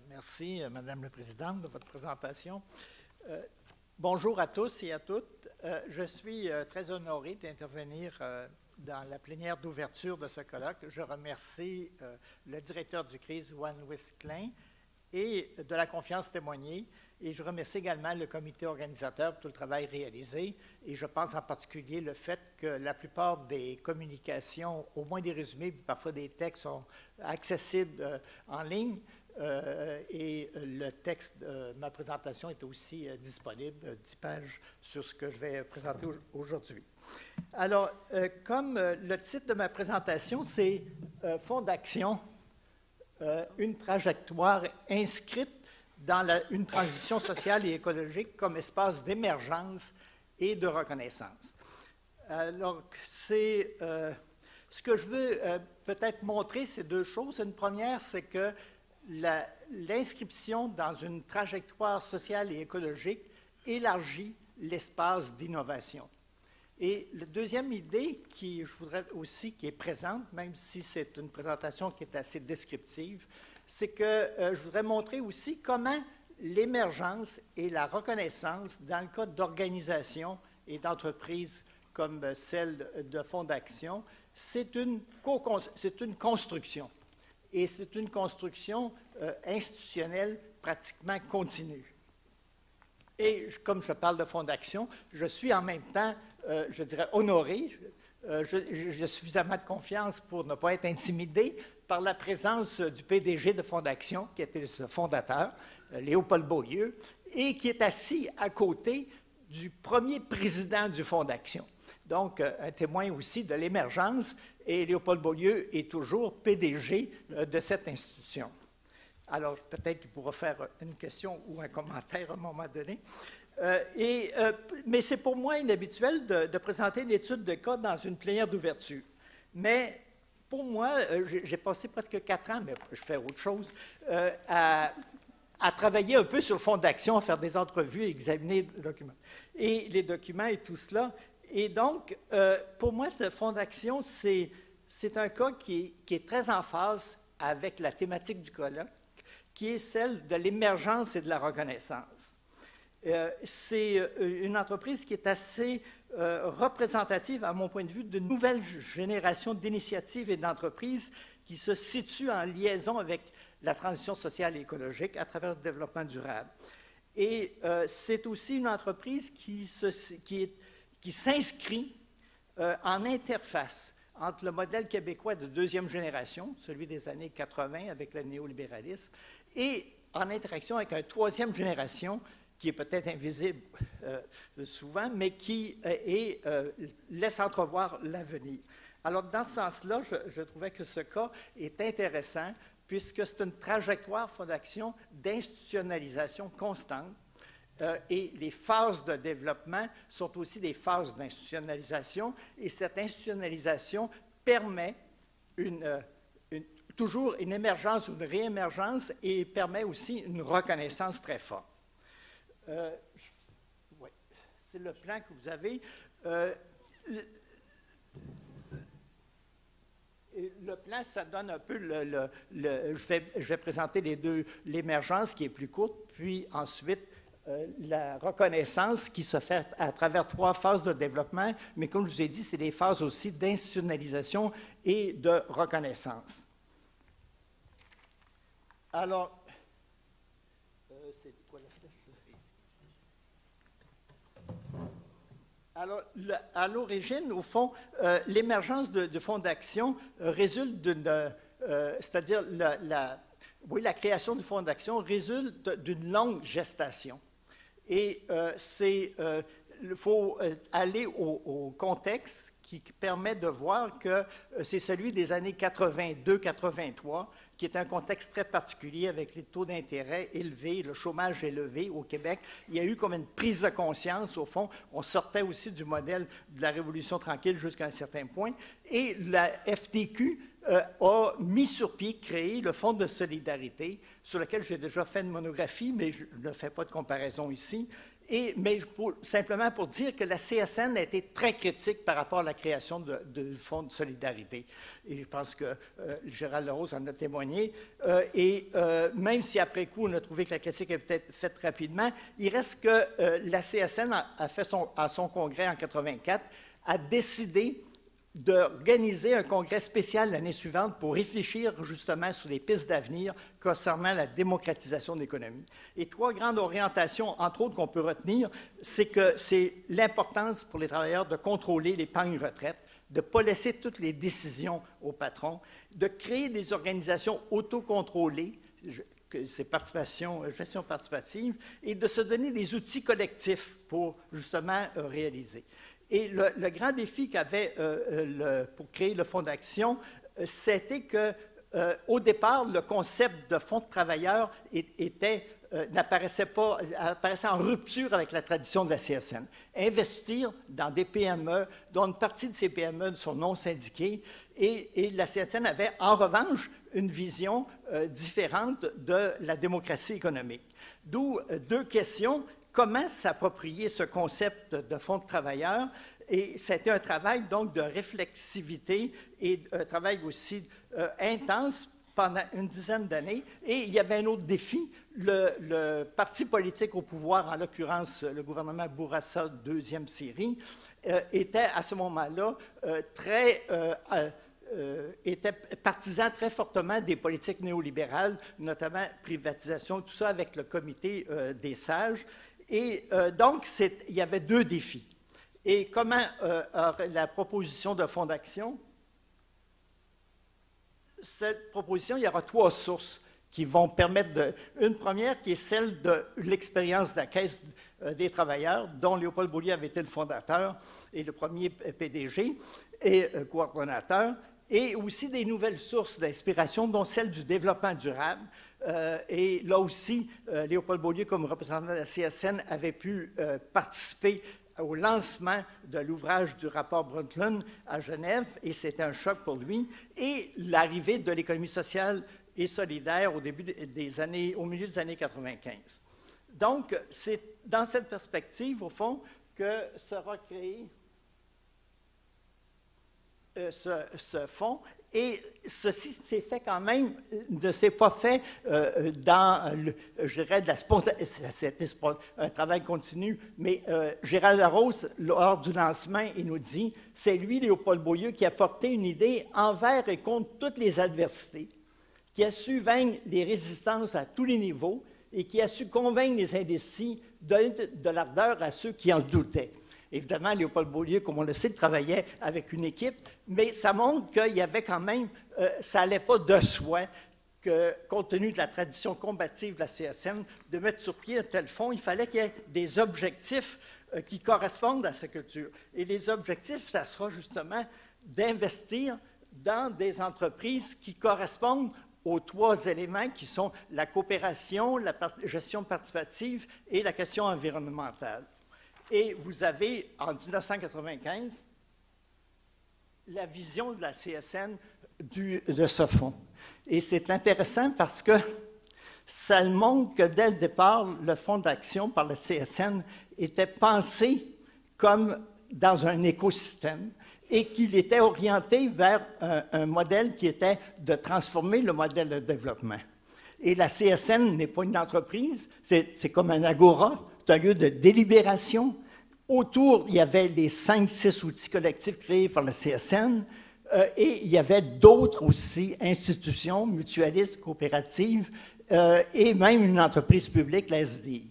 Merci, Madame la Présidente, de votre présentation. Bonjour à tous et à toutes. Je suis très honoré d'intervenir dans la plénière d'ouverture de ce colloque. Je remercie le directeur du CRIS, Juan-Louis Klein, et de la confiance témoignée. Et je remercie également le comité organisateur pour tout le travail réalisé. Et je pense en particulier le fait que la plupart des communications, au moins des résumés, parfois des textes, sont accessibles en ligne. Et le texte de ma présentation est aussi disponible, 10 pages, sur ce que je vais présenter aujourd'hui. Alors, comme le titre de ma présentation, c'est « Fonds d'action, une trajectoire inscrite dans une transition sociale et écologique comme espace d'émergence et de reconnaissance ». Alors, c'est ce que je veux peut-être montrer, c'est deux choses. Une première, c'est que l'inscription dans une trajectoire sociale et écologique élargit l'espace d'innovation. Et la deuxième idée qui est présente, même si c'est une présentation qui est assez descriptive, c'est que je voudrais montrer aussi comment l'émergence et la reconnaissance, dans le cas d'organisations et d'entreprises comme celle de Fonds d'action, c'est une construction. Et c'est une construction institutionnelle pratiquement continue. Et comme je parle de Fonds d'action, je suis en même temps, je dirais, honoré. J'ai suffisamment de confiance pour ne pas être intimidé par la présence du PDG de Fonds d'action, qui était le fondateur, Léopold Beaulieu, et qui est assis à côté du premier président du Fonds d'action. Donc, un témoin aussi de l'émergence, et Léopold Beaulieu est toujours PDG de cette institution. Alors, peut-être qu'il pourra faire une question ou un commentaire à un moment donné. Mais c'est pour moi inhabituel de présenter une étude de cas dans une plénière d'ouverture. Mais pour moi, j'ai passé presque 4 ans, mais je fais autre chose, à travailler un peu sur le Fonds d'action, à faire des entrevues, examiner les documents. Et les documents et tout cela. Et donc, pour moi, ce Fonds d'action, c'est un cas qui est très en phase avec la thématique du colloque, qui est celle de l'émergence et de la reconnaissance. C'est une entreprise qui est assez représentative, à mon point de vue, d'une nouvelle génération d'initiatives et d'entreprises qui se situent en liaison avec la transition sociale et écologique à travers le développement durable. Et c'est aussi une entreprise qui s'inscrit en interface entre le modèle québécois de deuxième génération, celui des années 80 avec le néolibéralisme, et en interaction avec une troisième génération qui est peut-être invisible souvent, mais qui laisse entrevoir l'avenir. Alors, dans ce sens-là, je trouvais que ce cas est intéressant, puisque c'est une trajectoire Fonds d'action d'institutionnalisation constante, et les phases de développement sont aussi des phases d'institutionnalisation, et cette institutionnalisation permet toujours une émergence ou une réémergence et permet aussi une reconnaissance très forte. Ouais, c'est le plan que vous avez. Le plan, ça donne un peu je vais présenter l'émergence qui est plus courte, puis ensuite la reconnaissance qui se fait à travers 3 phases de développement, mais comme je vous ai dit, c'est des phases aussi d'institutionnalisation et de reconnaissance. Alors, c'est quoi la flèche? Alors, à l'origine, au fond, l'émergence de Fonds d'action résulte c'est-à-dire la création du Fonds d'action résulte d'une longue gestation. Et il faut aller au contexte qui permet de voir que c'est celui des années 82-83, qui est un contexte très particulier avec les taux d'intérêt élevés, le chômage élevé au Québec. Il y a eu comme une prise de conscience, au fond. On sortait aussi du modèle de la Révolution tranquille jusqu'à un certain point. Et la FTQ a mis sur pied, créé le Fonds de solidarité, sur lequel j'ai déjà fait une monographie, mais je ne fais pas de comparaison ici. Mais simplement pour dire que la CSN a été très critique par rapport à la création du Fonds de solidarité. Et je pense que Gérald Larose en a témoigné. Même si après coup, on a trouvé que la critique est peut-être faite rapidement, il reste que la CSN a fait à son congrès en 1984, a décidé d'organiser un congrès spécial l'année suivante pour réfléchir justement sur les pistes d'avenir concernant la démocratisation de l'économie. Et 3 grandes orientations, entre autres, qu'on peut retenir, c'est que c'est l'importance pour les travailleurs de contrôler l'épargne retraite, de ne pas laisser toutes les décisions au patron, de créer des organisations autocontrôlées, c'est gestion participative, et de se donner des outils collectifs pour justement réaliser. Et le grand défi qu'avait pour créer le fonds d'action, c'était qu'au départ, le concept de fonds de travailleurs apparaissait en rupture avec la tradition de la CSN. Investir dans des PME, dont une partie de ces PME sont non syndiquées, et la CSN avait en revanche une vision différente de la démocratie économique. D'où 2 questions. Comment s'approprier ce concept de fonds de travailleurs? Et c'était un travail donc de réflexivité et un travail aussi intense pendant une dizaine d'années. Et il y avait un autre défi. Le parti politique au pouvoir, en l'occurrence le gouvernement Bourassa, 2e série, était à ce moment-là était partisan très fortement des politiques néolibérales, notamment privatisation, tout ça avec le comité des sages. Et donc, il y avait 2 défis. Et comment la proposition de fonds d'action? Cette proposition, il y aura 3 sources qui vont permettre une première qui est celle de l'expérience de la Caisse des travailleurs, dont Léopold Beaulieu avait été le fondateur et le premier PDG et coordonnateur, et aussi des nouvelles sources d'inspiration, dont celle du développement durable. Et là aussi, Léopold Beaulieu, comme représentant de la CSN, avait pu participer au lancement de l'ouvrage du rapport Brundtland à Genève, et c'était un choc pour lui, et l'arrivée de l'économie sociale et solidaire au milieu des années 95. Donc, c'est dans cette perspective, au fond, que sera créé ce fonds. Et ceci s'est fait quand même, ne s'est pas fait dans, je dirais, de la spontanéité. C'était un travail continu, mais Gérald Larose, lors du lancement, il nous dit, c'est lui, Léopold Beaulieu, qui a porté une idée envers et contre toutes les adversités, qui a su vaincre les résistances à tous les niveaux et qui a su convaincre les indécis de l'ardeur à ceux qui en doutaient. Évidemment, Léopold Beaulieu, comme on le sait, travaillait avec une équipe, mais ça montre qu'il y avait quand même, ça n'allait pas de soi, que, compte tenu de la tradition combative de la CSN, de mettre sur pied un tel fonds, il fallait qu'il y ait des objectifs qui correspondent à cette culture. Et les objectifs, ça sera justement d'investir dans des entreprises qui correspondent aux 3 éléments qui sont la coopération, la gestion participative et la question environnementale. Et vous avez, en 1995, la vision de la CSN de ce fonds. Et c'est intéressant parce que ça montre que dès le départ, le fonds d'action par la CSN était pensé comme dans un écosystème et qu'il était orienté vers un modèle qui était de transformer le modèle de développement. Et la CSN n'est pas une entreprise, c'est comme un agora, c'est un lieu de délibération. Autour, il y avait les 5-6 outils collectifs créés par la CSN et il y avait d'autres aussi institutions, mutualistes, coopératives et même une entreprise publique, la SDI.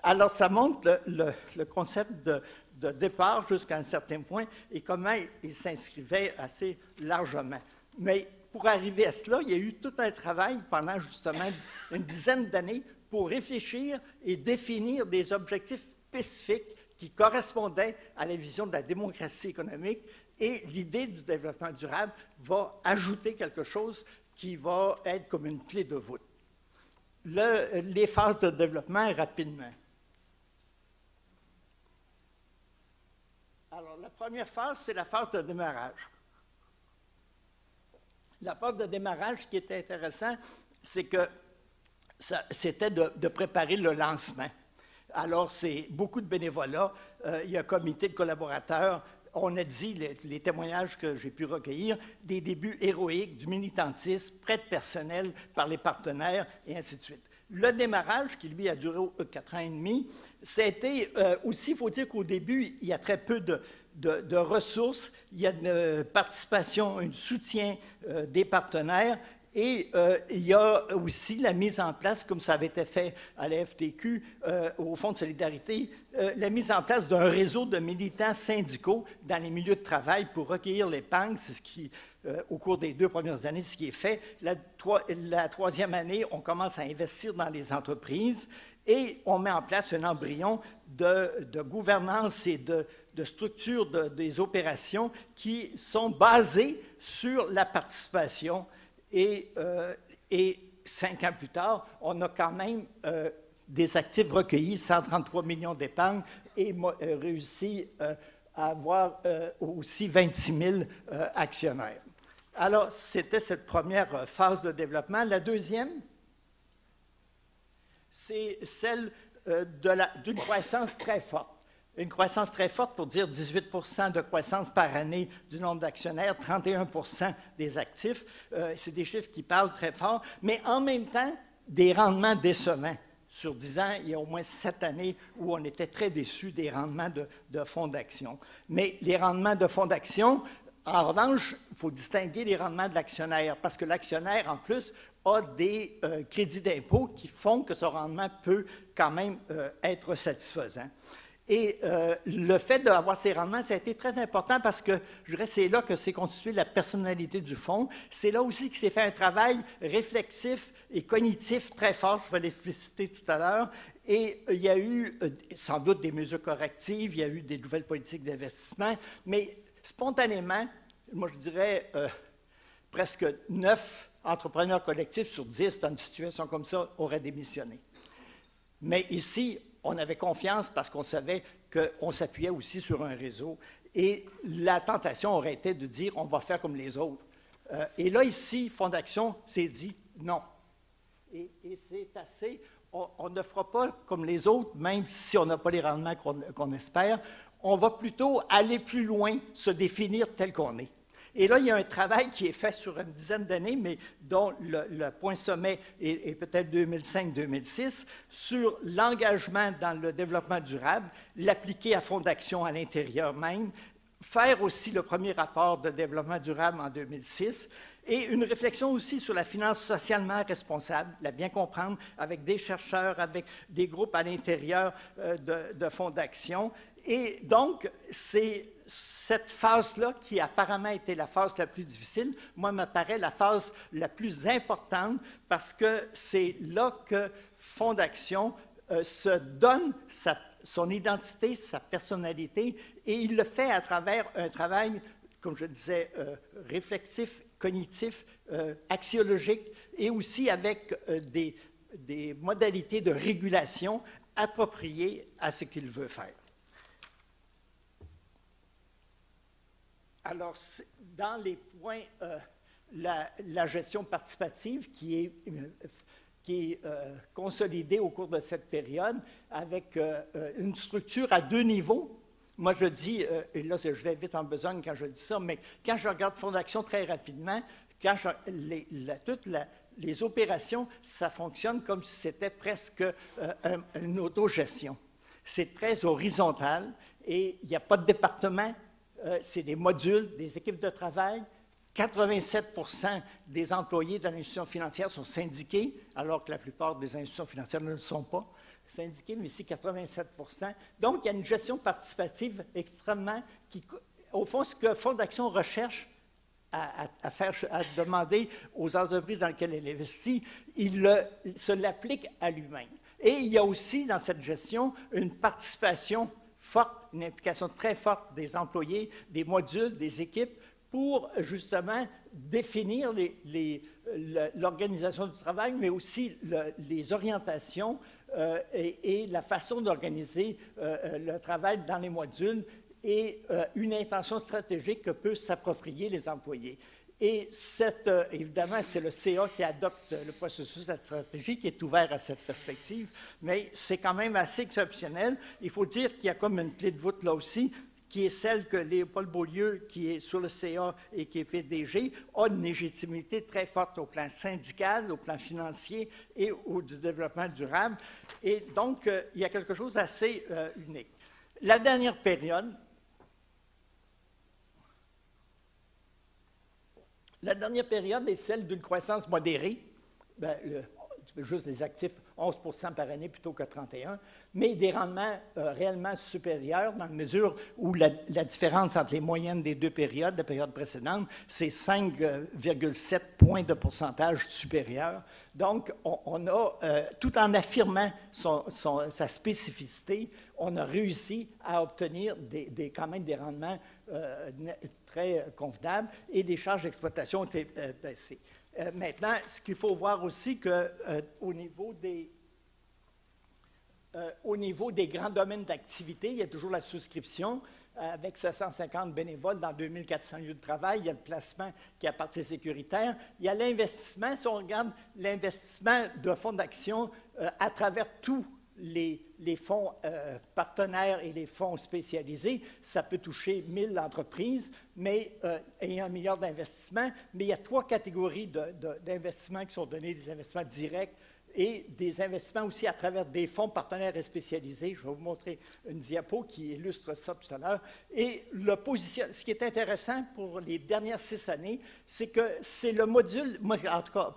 Alors, ça montre le concept de départ jusqu'à un certain point et comment il s'inscrivait assez largement. Mais pour arriver à cela, il y a eu tout un travail pendant justement une dizaine d'années pour réfléchir et définir des objectifs spécifiques qui correspondaient à la vision de la démocratie économique, et l'idée du développement durable va ajouter quelque chose qui va être comme une clé de voûte. Les phases de développement, rapidement. Alors, la première phase, c'est la phase de démarrage. La phase de démarrage, ce qui était intéressant, c'est que c'était de préparer le lancement. Alors, c'est beaucoup de bénévolat. Il y a un comité de collaborateurs. On a dit, les témoignages que j'ai pu recueillir, des débuts héroïques, du militantisme, prêt de personnel par les partenaires, et ainsi de suite. Le démarrage, qui lui a duré 4 ans et demi, c'était aussi, il faut dire qu'au début, il y a très peu de ressources, il y a une participation, un soutien des partenaires, et il y a aussi la mise en place, comme ça avait été fait à la FTQ, au Fonds de solidarité, la mise en place d'un réseau de militants syndicaux dans les milieux de travail pour recueillir l'épargne. C'est ce qui, au cours des 2 premières années, ce qui est fait. La 3e année, on commence à investir dans les entreprises et on met en place un embryon de gouvernance et de structure des opérations qui sont basées sur la participation. Et 5 ans plus tard, on a quand même des actifs recueillis, 133 millions d'épargne, et réussi à avoir aussi 26 000 actionnaires. Alors, c'était cette première phase de développement. La deuxième, c'est celle d'une croissance très forte. Une croissance très forte, pour dire 18 de croissance par année du nombre d'actionnaires, 31 des actifs. C'est des chiffres qui parlent très fort, mais en même temps, des rendements décevants. Sur 10 ans, il y a au moins 7 années où on était très déçus des rendements de fonds d'action. Mais les rendements de fonds d'action, en revanche, il faut distinguer les rendements de l'actionnaire, parce que l'actionnaire, en plus, a des crédits d'impôt qui font que ce rendement peut quand même être satisfaisant. Et le fait d'avoir ces rendements, ça a été très important parce que, je dirais, c'est là que s'est constituée la personnalité du fonds. C'est là aussi que s'est fait un travail réflexif et cognitif très fort, je vais l'expliciter tout à l'heure. Et il y a eu sans doute des mesures correctives, il y a eu des nouvelles politiques d'investissement, mais spontanément, moi je dirais presque 9 entrepreneurs collectifs sur 10 dans une situation comme ça auraient démissionné. Mais ici, on avait confiance parce qu'on savait qu'on s'appuyait aussi sur un réseau. Et la tentation aurait été de dire, on va faire comme les autres. Et là, ici, Fonds d'action s'est dit non. Et c'est assez, on ne fera pas comme les autres, même si on n'a pas les rendements qu'on espère. On va plutôt aller plus loin, se définir tel qu'on est. Et là, il y a un travail qui est fait sur une dizaine d'années, mais dont le point sommet est peut-être 2005-2006, sur l'engagement dans le développement durable, l'appliquer à Fonds d'action à l'intérieur même, faire aussi le premier rapport de développement durable en 2006, et une réflexion aussi sur la finance socialement responsable, la bien comprendre, avec des chercheurs, avec des groupes à l'intérieur de Fonds d'action. Et donc, c'est cette phase-là, qui apparemment était la phase la plus difficile, moi, m'apparaît la phase la plus importante parce que c'est là que Fonds d'action se donne son identité, sa personnalité, et il le fait à travers un travail, comme je disais, réflexif, cognitif, axiologique, et aussi avec des modalités de régulation appropriées à ce qu'il veut faire. Alors, dans les points, la gestion participative qui est consolidée au cours de cette période avec une structure à 2 niveaux. Moi, je dis, et là, je vais vite en besogne quand je dis ça, mais quand je regarde Fonds d'action très rapidement, quand toutes les opérations, ça fonctionne comme si c'était presque une autogestion. C'est très horizontal et il n'y a pas de département. C'est des modules, des équipes de travail. 87 des employés de l'institution financière sont syndiqués, alors que la plupart des institutions financières ne le sont pas syndiquées, mais ici 87 Donc, il y a une gestion participative extrêmement au fond, ce que Fonds d'action recherche à demander aux entreprises dans lesquelles elle investit, il se l'applique à lui-même. Et il y a aussi dans cette gestion une participation forte, une implication très forte des employés, des modules, des équipes, pour justement définir l'organisation du travail, mais aussi les orientations et la façon d'organiser le travail dans les modules et une intention stratégique que peuvent s'approprier les employés. Et évidemment, c'est le CA qui adopte le processus de la stratégie qui est ouvert à cette perspective, mais c'est quand même assez exceptionnel. Il faut dire qu'il y a comme une clé de voûte là aussi, qui est celle que Léopold Beaulieu, qui est sur le CA et qui est PDG, a une légitimité très forte au plan syndical, au plan financier et du développement durable. Et donc, il y a quelque chose d'assez unique. La dernière période, est celle d'une croissance modérée. Juste les actifs, 11 % par année plutôt que 31 mais des rendements réellement supérieurs dans la mesure où la différence entre les moyennes des deux périodes, la période précédente, c'est 5,7 points de pourcentage supérieur. Donc, on a, tout en affirmant sa spécificité, on a réussi à obtenir quand même des rendements très convenables et les charges d'exploitation ont été baissées. Maintenant, ce qu'il faut voir aussi qu'au niveau des grands domaines d'activité, il y a toujours la souscription avec 750 bénévoles dans 2400 lieux de travail. Il y a le placement qui est à partie sécuritaire. Il y a l'investissement. Si on regarde l'investissement de fonds d'action à travers tous les fonds partenaires et les fonds spécialisés, ça peut toucher 1000 entreprises et 1 milliard d'investissements. Mais il y a 3 catégories d'investissements qui sont donnés, des investissements directs et des investissements aussi à travers des fonds partenaires et spécialisés. Je vais vous montrer une diapo qui illustre ça tout à l'heure. Et ce qui est intéressant pour les dernières 6 années, c'est que c'est le module, en tout cas,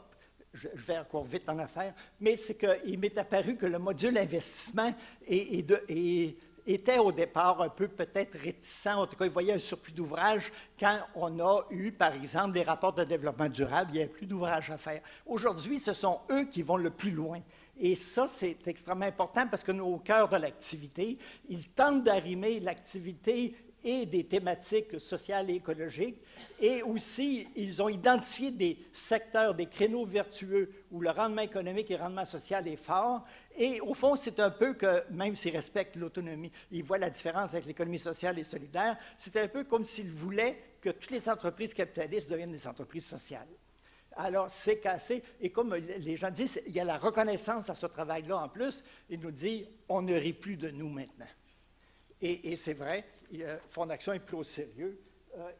je vais encore vite en affaires, mais c'est qu'il m'est apparu que le module investissement était au départ un peu peut-être réticent. En tout cas, il voyait un surplus d'ouvrages quand on a eu, par exemple, des rapports de développement durable. Il n'y avait plus d'ouvrages à faire. Aujourd'hui, ce sont eux qui vont le plus loin. Et ça, c'est extrêmement important parce que nous, au cœur de l'activité, ils tentent d'arrimer l'activité et des thématiques sociales et écologiques. Et aussi, ils ont identifié des secteurs, des créneaux vertueux où le rendement économique et le rendement social est fort. Et au fond, c'est un peu que, même s'ils respectent l'autonomie, ils voient la différence avec l'économie sociale et solidaire, c'est un peu comme s'ils voulaient que toutes les entreprises capitalistes deviennent des entreprises sociales. Alors, c'est cassé. Et comme les gens disent, il y a la reconnaissance à ce travail-là en plus. Il nous dit, on ne rit plus de nous maintenant. Et c'est vrai, Fonds d'action est plus au sérieux.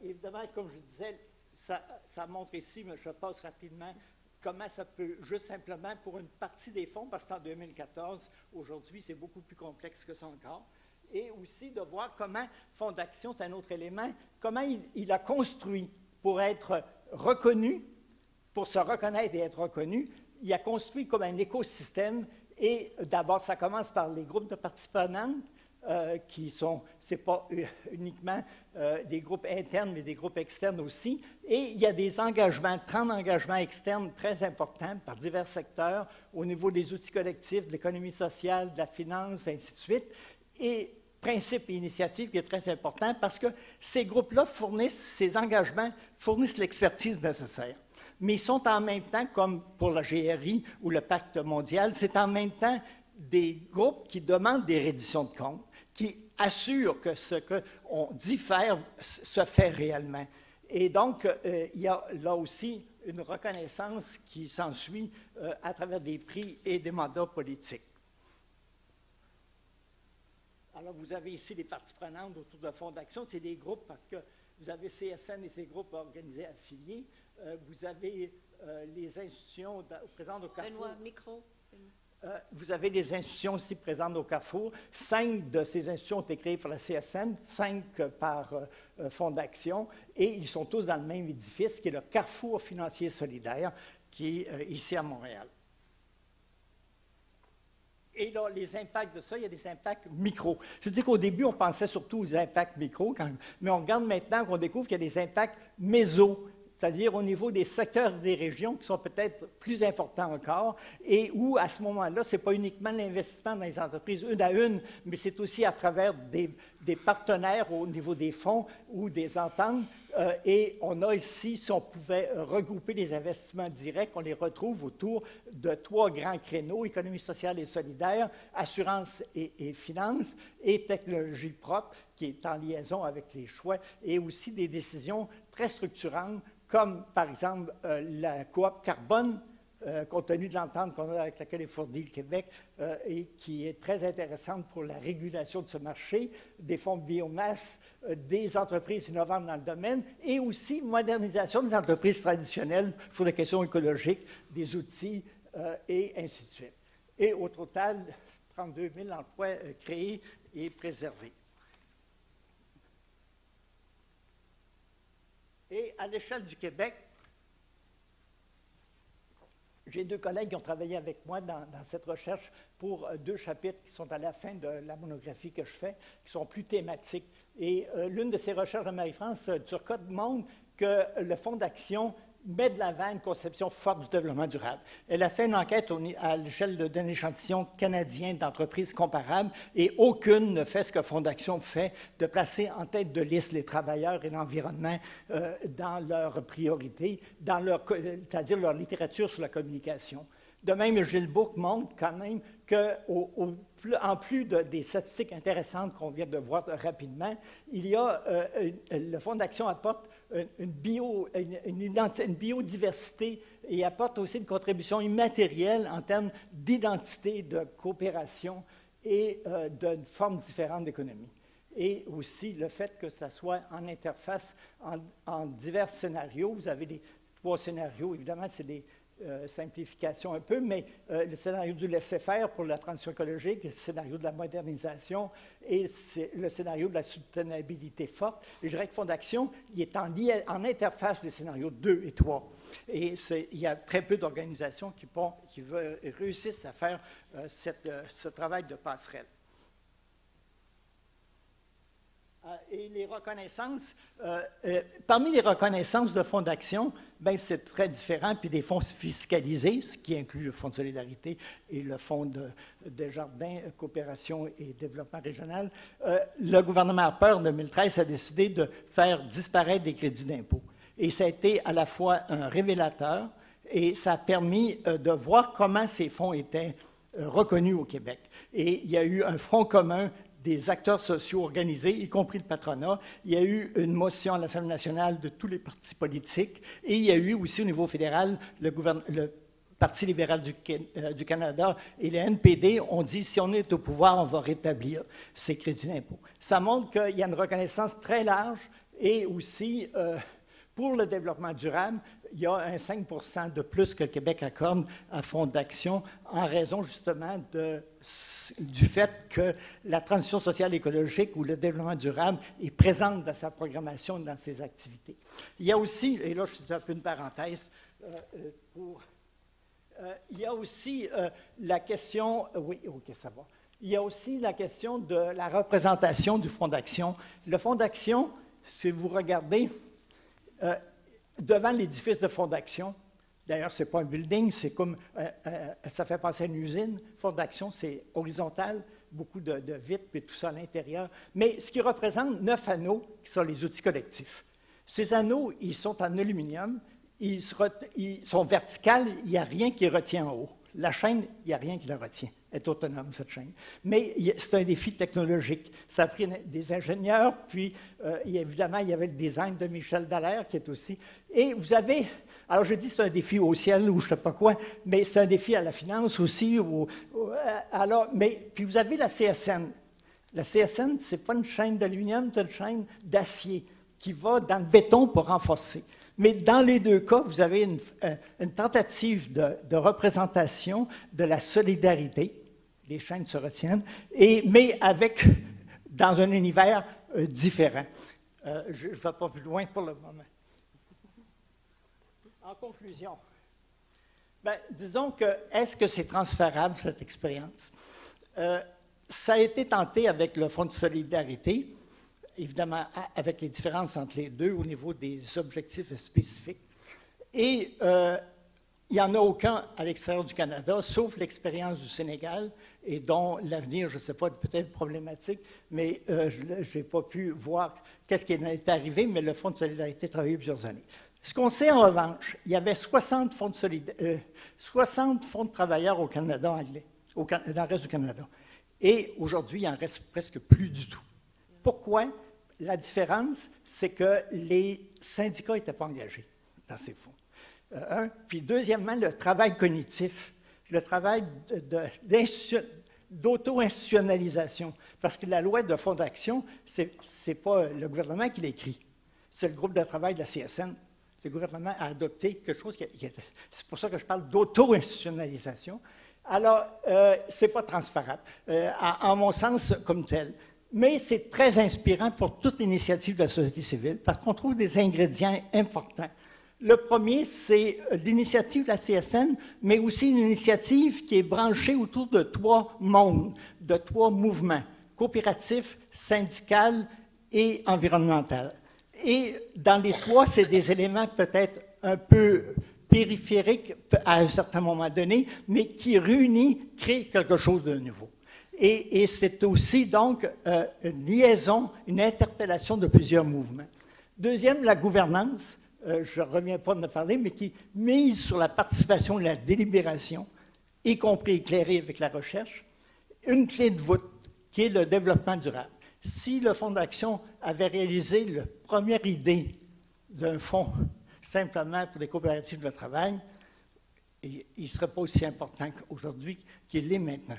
Évidemment, comme je disais, ça montre ici, mais je passe rapidement, comment ça peut, juste simplement pour une partie des fonds, parce qu'en 2014, aujourd'hui, c'est beaucoup plus complexe que ça encore, et aussi de voir comment Fonds d'action, c'est un autre élément, comment il a construit pour être reconnu, pour se reconnaître et être reconnu, il a construit comme un écosystème, et d'abord, ça commence par les groupes de participants, qui sont, ce n'est pas uniquement des groupes internes, mais des groupes externes aussi. Et il y a des engagements, 30 engagements externes très importants par divers secteurs au niveau des outils collectifs, de l'économie sociale, de la finance, ainsi de suite. Et principe et initiative qui est très important parce que ces groupes-là ces engagements fournissent l'expertise nécessaire. Mais ils sont en même temps, comme pour la GRI ou le Pacte mondial, c'est en même temps des groupes qui demandent des redditions de comptes, qui assurent que ce qu'on dit faire se fait réellement. Et donc, il y a là aussi une reconnaissance qui s'ensuit à travers des prix et des mandats politiques. Alors, vous avez ici les parties prenantes autour de Fonds d'action. C'est des groupes parce que vous avez CSN et ces groupes organisés affiliés. Vous avez les institutions présentes au Carrefour. Benoît, micro. Vous avez des institutions aussi présentes au Carrefour. 5 de ces institutions ont été créées par la CSN, 5 par Fonds d'action, et ils sont tous dans le même édifice, qui est le Carrefour financier solidaire, qui est ici à Montréal. Et là, les impacts de ça, il y a des impacts micro. Je dis qu'au début, on pensait surtout aux impacts micro, mais on regarde maintenant qu'on découvre qu'il y a des impacts méso, c'est-à-dire au niveau des secteurs des régions qui sont peut-être plus importants encore, et où, à ce moment-là, ce n'est pas uniquement l'investissement dans les entreprises une à une, mais c'est aussi à travers des partenaires au niveau des fonds ou des ententes. Et on a ici, si on pouvait regrouper les investissements directs, on les retrouve autour de 3 grands créneaux, économie sociale et solidaire, assurance et finances, et technologie propre, qui est en liaison avec les choix, et aussi des décisions très structurantes, comme par exemple la coop carbone, compte tenu de l'entente qu'on a avec la Californie, le Québec, et qui est très intéressante pour la régulation de ce marché, des fonds de biomasse, des entreprises innovantes dans le domaine, et aussi modernisation des entreprises traditionnelles pour les questions écologiques, des outils, et ainsi de suite. Et au total, 32 000 emplois créés et préservés. Et à l'échelle du Québec, j'ai 2 collègues qui ont travaillé avec moi dans cette recherche pour 2 chapitres qui sont à la fin de la monographie que je fais, qui sont plus thématiques. Et l'une de ces recherches de Marie-France Turcotte montre que le Fonds d'action met de l'avant une conception forte du développement durable. Elle a fait une enquête à l'échelle d'un échantillon canadien d'entreprises comparables et aucune ne fait ce que Fonds d'action fait, de placer en tête de liste les travailleurs et l'environnement dans leurs priorités, c'est-à-dire leur littérature sur la communication. De même, Gilles Bourque montre quand même qu'en plus des statistiques intéressantes qu'on vient de voir rapidement, il y a, le Fonds d'action apporte une biodiversité et apporte aussi une contribution immatérielle en termes d'identité, de coopération et de formes différentes d'économie. Et aussi le fait que ça soit en interface en divers scénarios. Vous avez les 3 scénarios, évidemment, c'est des simplifications un peu, mais le scénario du laisser-faire pour la transition écologique, le scénario de la modernisation et le scénario de la soutenabilité forte. Et je dirais que Fonds d'action, il est en interface des scénarios 2 et 3. Et il y a très peu d'organisations qui réussissent à faire ce travail de passerelle. Et les reconnaissances, parmi les reconnaissances de fonds d'action, ben, c'est très différent, puis des fonds fiscalisés, ce qui inclut le Fonds de solidarité et le Fonds de jardins, coopération et développement régional. Le gouvernement Harper, en 2013, a décidé de faire disparaître des crédits d'impôt. Et ça a été à la fois un révélateur et ça a permis de voir comment ces fonds étaient reconnus au Québec. Et il y a eu un front commun des acteurs sociaux organisés, y compris le patronat. Il y a eu une motion à l'Assemblée nationale de tous les partis politiques et il y a eu aussi au niveau fédéral le Parti libéral du Canada et le NPD ont dit si on est au pouvoir, on va rétablir ces crédits d'impôt. Ça montre qu'il y a une reconnaissance très large et aussi pour le développement durable, il y a un 5 % de plus que le Québec accorde à Fonds d'action en raison justement du fait que la transition sociale et écologique ou le développement durable est présente dans sa programmation, dans ses activités. Il y a aussi, et là je fais un peu une parenthèse, il y a aussi la question, oui, ok, ça va. Il y a aussi la question de la représentation du Fonds d'action. Le Fonds d'action, si vous regardez, devant l'édifice de Fonds d'action, d'ailleurs, ce n'est pas un building, c'est comme, ça fait penser à une usine. Fonds d'action, c'est horizontal, beaucoup de vitres et tout ça à l'intérieur. Mais ce qui représente 9 anneaux, qui sont les outils collectifs. Ces anneaux, ils sont en aluminium, ils sont verticales, il n'y a rien qui retient en haut. La chaîne, il n'y a rien qui la retient. Elle est autonome, cette chaîne. Mais c'est un défi technologique. Ça a pris des ingénieurs, puis évidemment, il y avait le design de Michel Dallaire qui est aussi. Et vous avez, alors je dis c'est un défi au ciel ou je ne sais pas quoi, mais c'est un défi à la finance aussi. Puis vous avez la CSN. La CSN, ce n'est pas une chaîne d'aluminium, c'est une chaîne d'acier qui va dans le béton pour renforcer. Mais dans les 2 cas, vous avez une tentative de représentation de la solidarité. Les chaînes se retiennent, mais dans un univers différent. Je ne vais pas plus loin pour le moment. En conclusion, disons que, est-ce que c'est transférable, cette expérience? Ça a été tenté avec le Fonds de solidarité, évidemment, avec les différences entre les deux au niveau des objectifs spécifiques. Et il n'y en a aucun à l'extérieur du Canada, sauf l'expérience du Sénégal, et dont l'avenir, je ne sais pas, peut-être problématique, mais je n'ai pas pu voir qu'est-ce qui est arrivé, mais le Fonds de solidarité a travaillé plusieurs années. Ce qu'on sait, en revanche, il y avait 60 fonds de travailleurs au Canada anglais, dans le reste du Canada. Et aujourd'hui, il n'en reste presque plus du tout. Pourquoi? La différence, c'est que les syndicats n'étaient pas engagés. dans ces fonds. Puis deuxièmement, le travail cognitif, le travail d'auto-institutionnalisation. Parce que la loi de fonds d'action, ce n'est pas le gouvernement qui l'écrit, c'est le groupe de travail de la CSN. Le gouvernement a adopté quelque chose c'est pour ça que je parle d'auto-institutionnalisation. Alors, ce n'est pas transparent, en mon sens, comme tel. Mais c'est très inspirant pour toute initiative de la société civile, parce qu'on trouve des ingrédients importants. Le premier, c'est l'initiative de la CSN, mais aussi une initiative qui est branchée autour de 3 mondes, de 3 mouvements, coopératif, syndical et environnemental. Et dans les 3, c'est des éléments peut-être un peu périphériques à un certain moment donné, mais qui réunis créent quelque chose de nouveau. Et c'est aussi donc une liaison, une interpellation de plusieurs mouvements. Deuxième, la gouvernance. Je ne reviens pas de parler, mais qui mise sur la participation et la délibération, y compris éclairée avec la recherche. Une clé de voûte, qui est le développement durable. Si le Fonds d'action avait réalisé la première idée d'un fonds simplement pour les coopératives de travail, il ne serait pas aussi important qu'aujourd'hui qu'il l'est maintenant.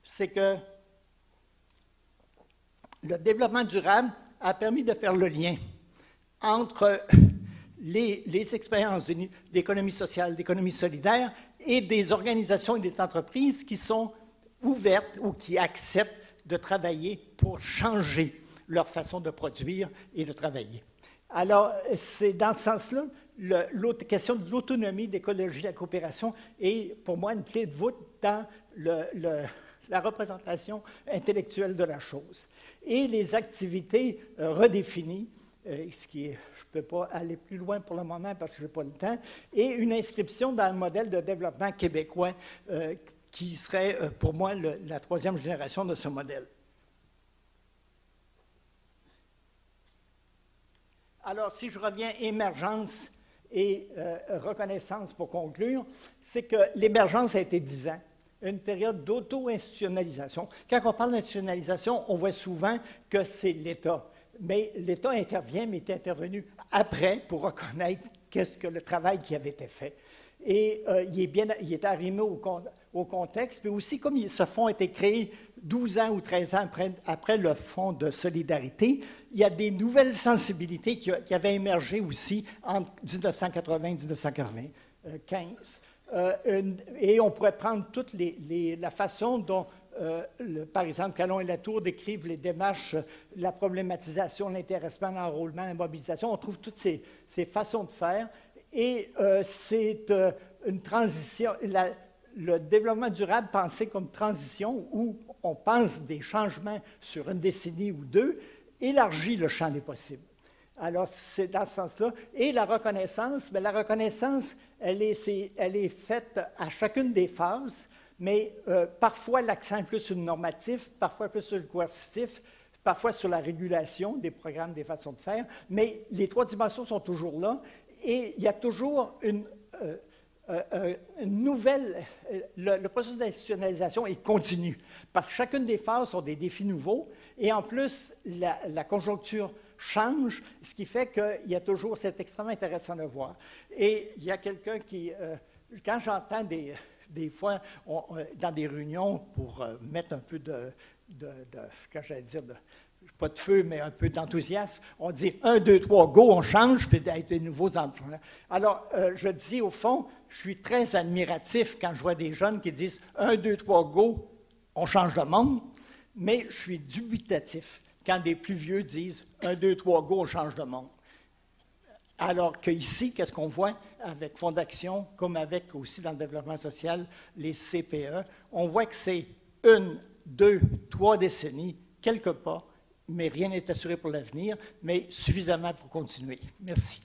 C'est que le développement durable a permis de faire le lien entre les expériences d'économie sociale, d'économie solidaire et des organisations et des entreprises qui sont ouvertes ou qui acceptent de travailler pour changer leur façon de produire et de travailler. Alors, c'est dans ce sens-là, l'autre question de l'autonomie, d'écologie, de la coopération est pour moi une clé de voûte dans la représentation intellectuelle de la chose. Et les activités redéfinies, ce qui est, je ne peux pas aller plus loin pour le moment parce que je n'ai pas le temps, et une inscription dans le modèle de développement québécois qui serait pour moi la 3e génération de ce modèle. Alors, si je reviens émergence et reconnaissance pour conclure, c'est que l'émergence a été 10 ans, une période d'auto-institutionnalisation. Quand on parle d'institutionnalisation, on voit souvent que c'est l'État. Mais l'État intervient, mais est intervenu après pour reconnaître qu'est-ce que le travail qui avait été fait. Et il est arrimé au contexte, mais aussi comme ce fonds a été créé 12 ans ou 13 ans après le fonds de solidarité, il y a des nouvelles sensibilités qui avaient émergé aussi entre 1980 et 1995. Et on pourrait prendre toute la façon dont, par exemple, Calon et Latour décrivent les démarches, la problématisation, l'intéressement, l'enrôlement, la mobilisation. On trouve toutes ces façons de faire. Et c'est une transition, le développement durable pensé comme transition, où on pense des changements sur une décennie ou deux, élargit le champ des possibles. Alors, c'est dans ce sens-là. Et la reconnaissance, bien, la reconnaissance, elle est faite à chacune des phases, mais parfois l'accent est plus sur le normatif, parfois plus sur le coercitif, parfois sur la régulation des programmes, des façons de faire, mais les 3 dimensions sont toujours là. Et il y a toujours une nouvelle... Le processus d'institutionnalisation est continu, parce que chacune des phases sont des défis nouveaux, et en plus, la conjoncture change, ce qui fait qu'il y a toujours... C'est extrêmement intéressant de voir. Et il y a quelqu'un qui... quand j'entends des fois, dans des réunions, pour mettre un peu quand j'allais dire... pas de feu, mais un peu d'enthousiasme. On dit 1, 2, 3, go, on change, puis d'être des nouveaux entrepreneurs. Alors, je dis au fond, je suis très admiratif quand je vois des jeunes qui disent 1, 2, 3, go, on change le monde, mais je suis dubitatif quand des plus vieux disent 1, 2, 3, go, on change le monde. Alors qu'ici, qu'est-ce qu'on voit avec Fonds d'action, comme avec aussi dans le développement social, les CPE, on voit que c'est 1, 2, 3 décennies, quelques pas, mais rien n'est assuré pour l'avenir, mais suffisamment pour continuer. Merci.